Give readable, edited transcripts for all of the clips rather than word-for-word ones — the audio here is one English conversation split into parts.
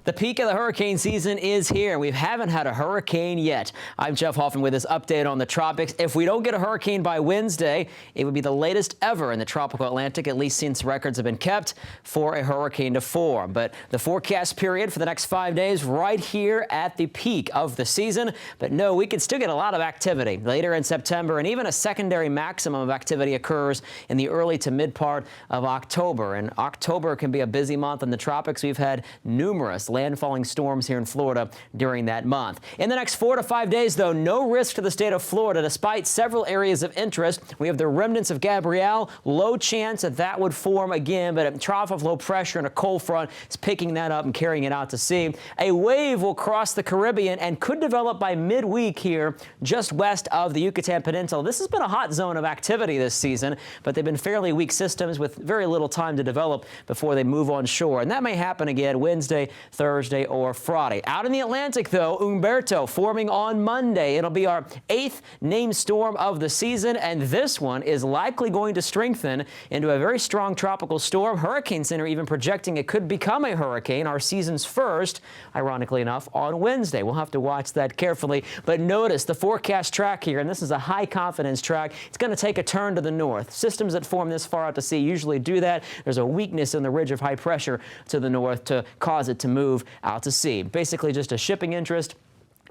The peak of the hurricane season is here. We haven't had a hurricane yet. I'm Jeff Huffman with this update on the tropics. If we don't get a hurricane by Wednesday, it would be the latest ever in the tropical Atlantic, at least since records have been kept for a hurricane to form. But the forecast period for the next 5 days right here at the peak of the season. But no, we could still get a lot of activity later in September, and even a secondary maximum of activity occurs in the early to mid part of October. And October can be a busy month in the tropics. We've had numerous landfalling storms here in Florida during that month. In the next 4 to 5 days, though, no risk to the state of Florida, despite several areas of interest. We have the remnants of Gabrielle. Low chance that would form again, but a trough of low pressure and a cold front is picking that up and carrying it out to sea. A wave will cross the Caribbean and could develop by midweek here just west of the Yucatan Peninsula. This has been a hot zone of activity this season, but they've been fairly weak systems with very little time to develop before they move on shore. And that may happen again Wednesday, Thursday, or Friday. Out in the Atlantic, though, Humberto forming on Monday. It'll be our 8th named storm of the season, and this one is likely going to strengthen into a very strong tropical storm. Hurricane Center even projecting it could become a hurricane, our season's first, ironically enough, on Wednesday. We'll have to watch that carefully. But notice the forecast track here, and this is a high confidence track. It's going to take a turn to the north. Systems that form this far out to sea usually do that. There's a weakness in the ridge of high pressure to the north to cause it to move out to sea. Basically just a shipping interest.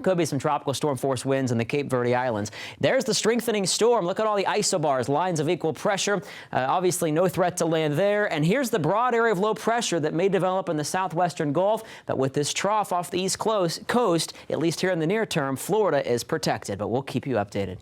Could be some tropical storm force winds in the Cape Verde Islands. There's the strengthening storm. Look at all the isobars, lines of equal pressure. Obviously no threat to land there. And here's the broad area of low pressure that may develop in the southwestern Gulf. But with this trough off the east coast, at least here in the near term, Florida is protected. But we'll keep you updated.